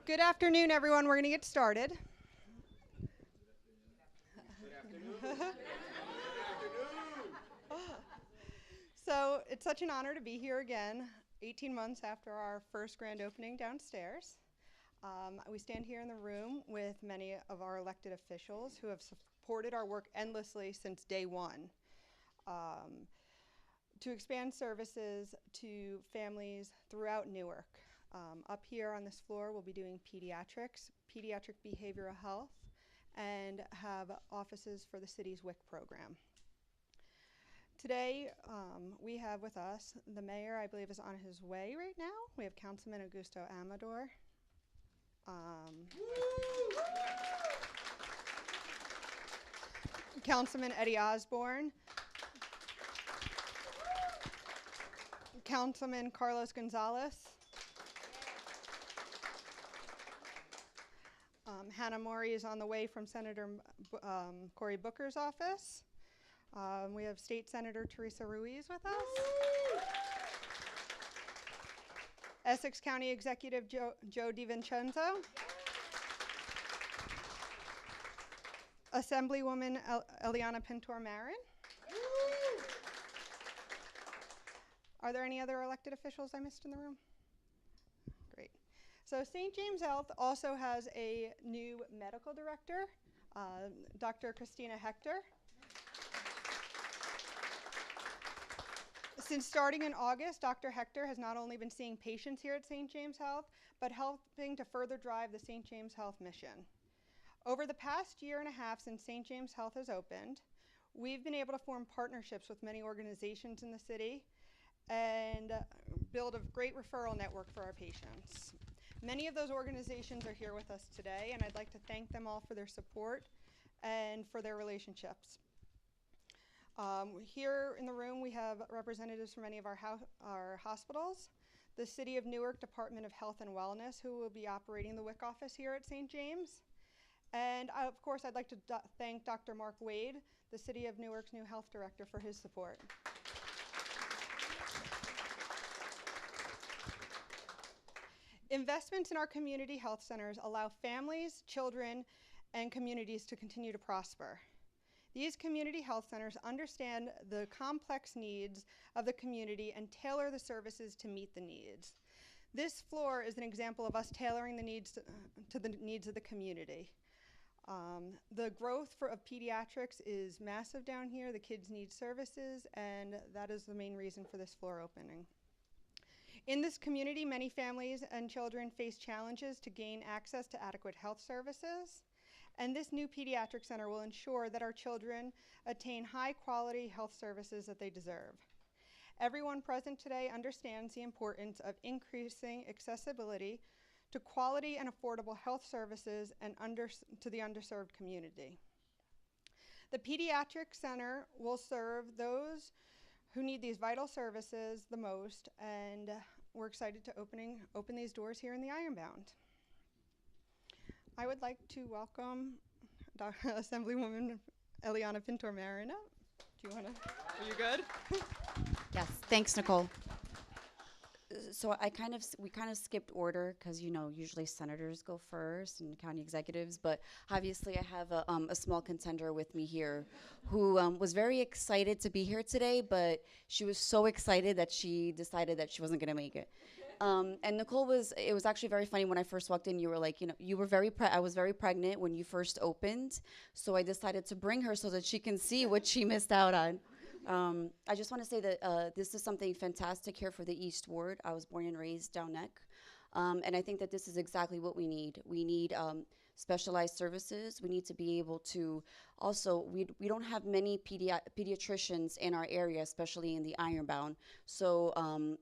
Good afternoon, everyone. We're going to get started. So it's such an honor to be here again, 18 months after our first grand opening downstairs. We stand here in the room with many of our elected officials who have supported our work endlessly since day one. To expand services to families throughout Newark. Up here on this floor, we'll be doing pediatrics, pediatric behavioral health, and have offices for the city's WIC program. Today, we have with us the mayor, I believe, is on his way right now. We have Councilman Augusto Amador. Councilman Eddie Osborne. Councilman Carlos Gonzalez. Hannah Mori is on the way from Senator Cory Booker's office. We have State Senator Teresa Ruiz with us. Essex County Executive Joe DiVincenzo. Assemblywoman Eliana Pintor-Marin. Are there any other elected officials I missed in the room? Great. So St. James Health also has a new medical director, Dr. Christina Hector. Since starting in August, Dr. Hector has not only been seeing patients here at St. James Health, but helping to further drive the St. James Health mission. Over the past year and a half since St. James Health has opened, we've been able to form partnerships with many organizations in the city and build a great referral network for our patients. Many of those organizations are here with us today, and I'd like to thank them all for their support and for their relationships. Here in the room, we have representatives from many of our hospitals, the City of Newark Department of Health and Wellness, who will be operating the WIC office here at St. James. And of course, I'd like to thank Dr. Mark Wade, the City of Newark's new health director, for his support. Investments in our community health centers allow families, children, and communities to continue to prosper. These community health centers understand the complex needs of the community and tailor the services to meet the needs. This floor is an example of us tailoring the needs to the needs of the community. The growth of pediatrics is massive down here. The kids need services, and that is the main reason for this floor opening. In this community, many families and children face challenges to gain access to adequate health services, and this new pediatric center will ensure that our children attain high-quality health services that they deserve. Everyone present today understands the importance of increasing accessibility to quality and affordable health services and to the underserved community. The Pediatric Center will serve those who need these vital services the most, and we're excited to open these doors here in the Ironbound. I would like to welcome Assemblywoman Eliana Pintor-Marin. Do you want to? Are you good? Yes, thanks, Nicole. So we kind of skipped order because usually senators go first and county executives, but obviously I have a small contender with me here who was very excited to be here today, but she was so excited that she decided that she wasn't going to make it. And Nicole it was actually very funny when I first walked in. You were like, you were I was very pregnant when you first opened, so I decided to bring her so that she can see what she missed out on. I just want to say that this is something fantastic here for the East Ward. I was born and raised down Neck, and I think that this is exactly what we need. We need specialized services. We need to be able to also, we don't have many pediatricians in our area, especially in the Ironbound. So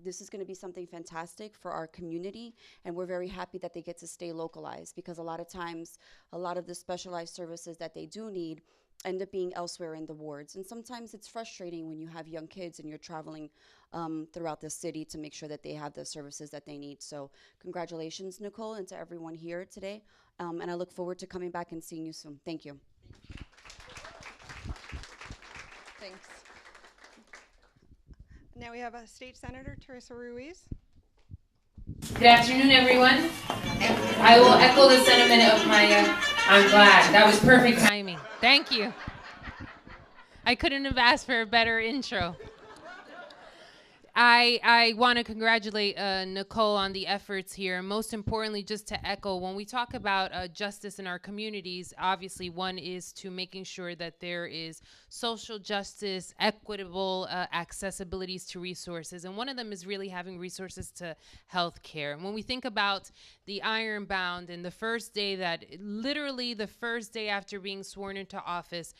this is going to be something fantastic for our community, and we're very happy that they get to stay localized, because a lot of times, a lot of the specialized services that they do need end up being elsewhere in the wards. And sometimes it's frustrating when you have young kids and you're traveling throughout the city to make sure that they have the services that they need. So congratulations, Nicole, and to everyone here today. And I look forward to coming back and seeing you soon. Thank you. Thanks. Now we have State Senator Teresa Ruiz. Good afternoon, everyone. I will echo the sentiment of my, I'm glad. That was perfect timing. Thank you. I couldn't have asked for a better intro. I want to congratulate Nicole on the efforts here. Most importantly, just to echo, when we talk about justice in our communities, obviously one is to making sure that there is social justice, equitable accessibilities to resources. And one of them is really having resources to health care. And when we think about the Ironbound and the first day literally the first day after being sworn into office,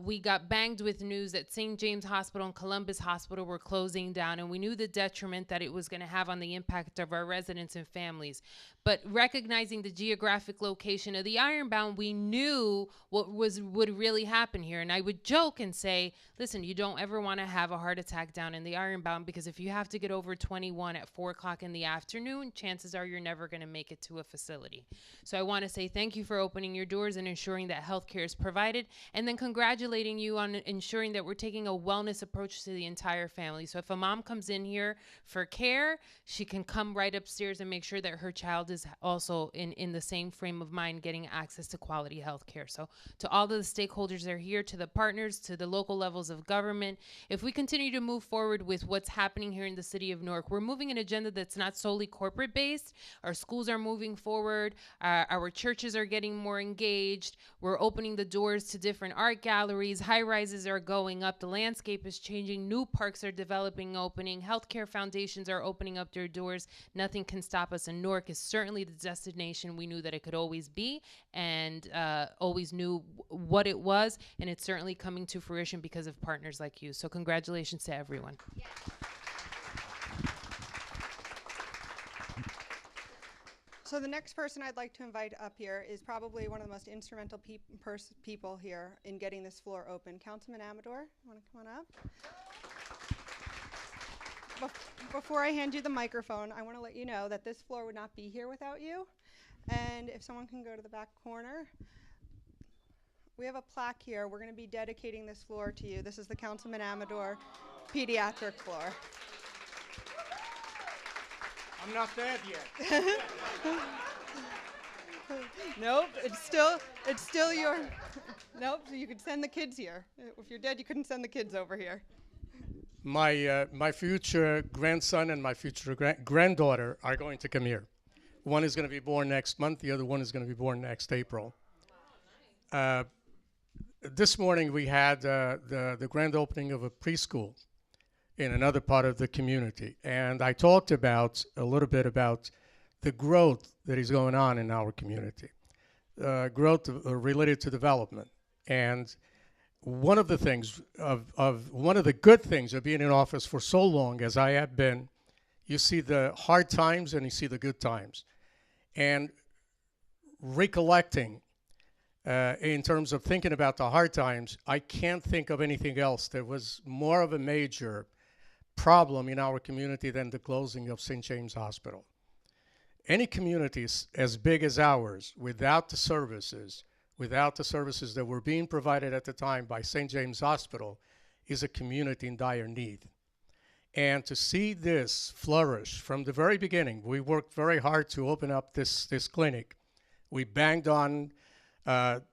we got banged with news that St. James Hospital and Columbus Hospital were closing down, and we knew the detriment that it was going to have on the impact of our residents and families. But recognizing the geographic location of the Ironbound, we knew what would really happen here. And I would joke and say, listen, you don't ever want to have a heart attack down in the Ironbound, because if you have to get over 21 at 4 o'clock in the afternoon, chances are you're never going to make it to a facility. So I want to say thank you for opening your doors and ensuring that healthcare is provided, and then congratulating you on ensuring that we're taking a wellness approach to the entire family. So if a mom comes in here for care, she can come right upstairs and make sure that her child is also in the same frame of mind, getting access to quality health care. So to all of the stakeholders that are here, to the partners, to the local levels of government, if we continue to move forward with what's happening here in the city of Newark, we're moving an agenda that's not solely corporate based. Our schools are moving forward. Our churches are getting more engaged. We're opening the doors to different art galleries. High rises are going up. The landscape is changing. New parks are developing, opening. Healthcare foundations are opening up their doors. Nothing can stop us. And Newark is certainly the destination we knew that it could always be, and always knew what it was. And it's certainly coming to fruition because of partners like you. So congratulations to everyone. Yeah. So the next person I'd like to invite up here is probably one of the most instrumental people here in getting this floor open. Councilman Amador, want to come on up? Before I hand you the microphone, I want to let you know that this floor would not be here without you. And if someone can go to the back corner, we have a plaque here. We're going to be dedicating this floor to you. This is the Councilman Amador Pediatric floor. I'm not dead yet. Nope, it's still your. Nope, so you could send the kids here. If you're dead, you couldn't send the kids over here. My future grandson and my future granddaughter are going to come here. One is going to be born next month. The other one is going to be born next April. This morning we had the grand opening of a preschool in another part of the community, and I talked a little bit about the growth that is going on in our community, growth related to development. And one of the things one of the good things of being in office for so long as I have been, you see the hard times and you see the good times. And recollecting, in terms of thinking about the hard times, I can't think of anything else that was more of a major problem in our community than the closing of St. James Hospital. Any communities as big as ours, without the services that were being provided at the time by St. James Hospital, is a community in dire need. And to see this flourish from the very beginning, we worked very hard to open up this clinic. We banged on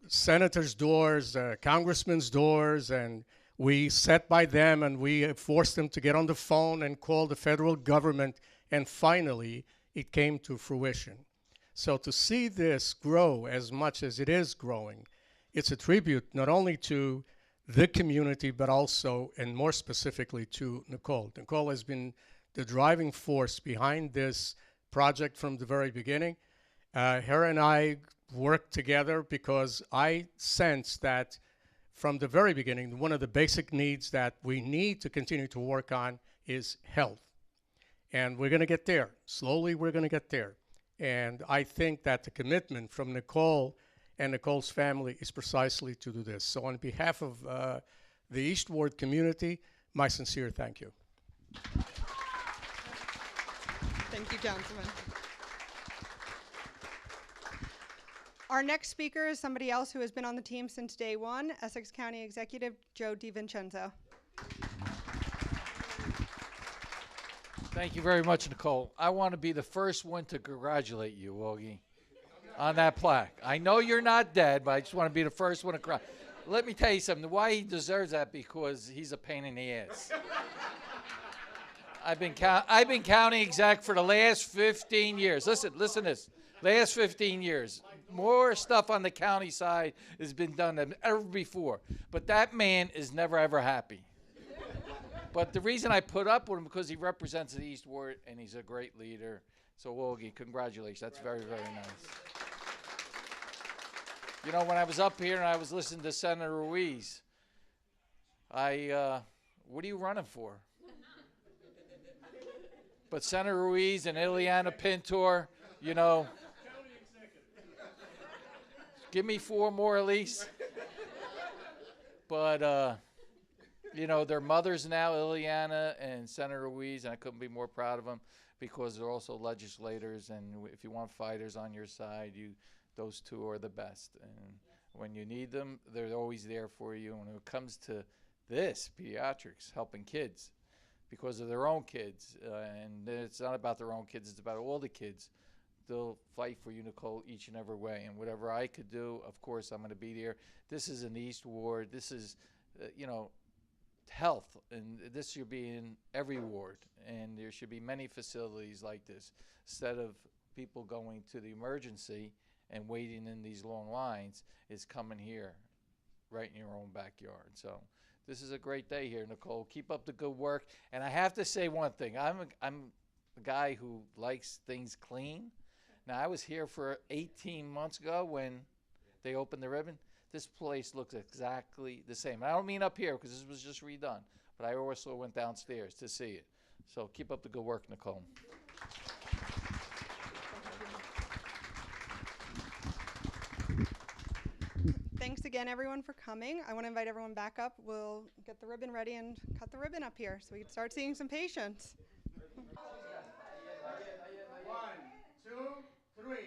senators' doors, congressmen's doors, and we sat by them and we forced them to get on the phone and call the federal government, and finally it came to fruition. So to see this grow as much as it is growing, it's a tribute not only to the community, but also, and more specifically, to Nicole. Nicole has been the driving force behind this project from the very beginning. Her and I worked together because I sensed that from the very beginning, one of the basic needs that we need to continue to work on is health. And we're going to get there. Slowly, we're going to get there. And I think that the commitment from Nicole and Nicole's family is precisely to do this. So on behalf of the East Ward community, my sincere thank you. Thank you, Councilman. Our next speaker is somebody else who has been on the team since day one, Essex County Executive Joe DiVincenzo. Thank you very much, Nicole. I want to be the first one to congratulate you, Augie, on that plaque. I know you're not dead, but I just want to be the first one to cry. Let me tell you something. Why he deserves that, because he's a pain in the ass. I've been county exec for the last 15 years. Listen to this. Last 15 years. More stuff on the county side has been done than ever before. But that man is never, ever happy. But the reason I put up with him because he represents the East Ward and he's a great leader. So, Augie, congratulations. That's very, very nice. You know, when I was up here and I was listening to Senator Ruiz, what are you running for? But Senator Ruiz and Ileana Pintor, you know, give me 4 more at least. But, you know, they're mothers now, Ileana and Senator Ruiz, and I couldn't be more proud of them because they're also legislators, and if you want fighters on your side, those two are the best. And when you need them, they're always there for you. And when it comes to this, pediatrics, helping kids, because of their own kids, and it's not about their own kids, it's about all the kids. They'll fight for you, Nicole, each and every way. And whatever I could do, of course, I'm going to be there. This is an East Ward. This is, you know, health, and this should be in every ward. And there should be many facilities like this. Instead of people going to the emergency and waiting in these long lines, is coming here right in your own backyard. So this is a great day here, Nicole. Keep up the good work. And I have to say one thing. I'm a guy who likes things clean. Now, I was here for 18 months ago when they opened the ribbon. This place looks exactly the same. I don't mean up here because this was just redone, but I also went downstairs to see it. So keep up the good work, Nicole. Thanks again, everyone, for coming. I want to invite everyone back up. We'll get the ribbon ready and cut the ribbon up here so we can start seeing some patients. 1, 2, 3.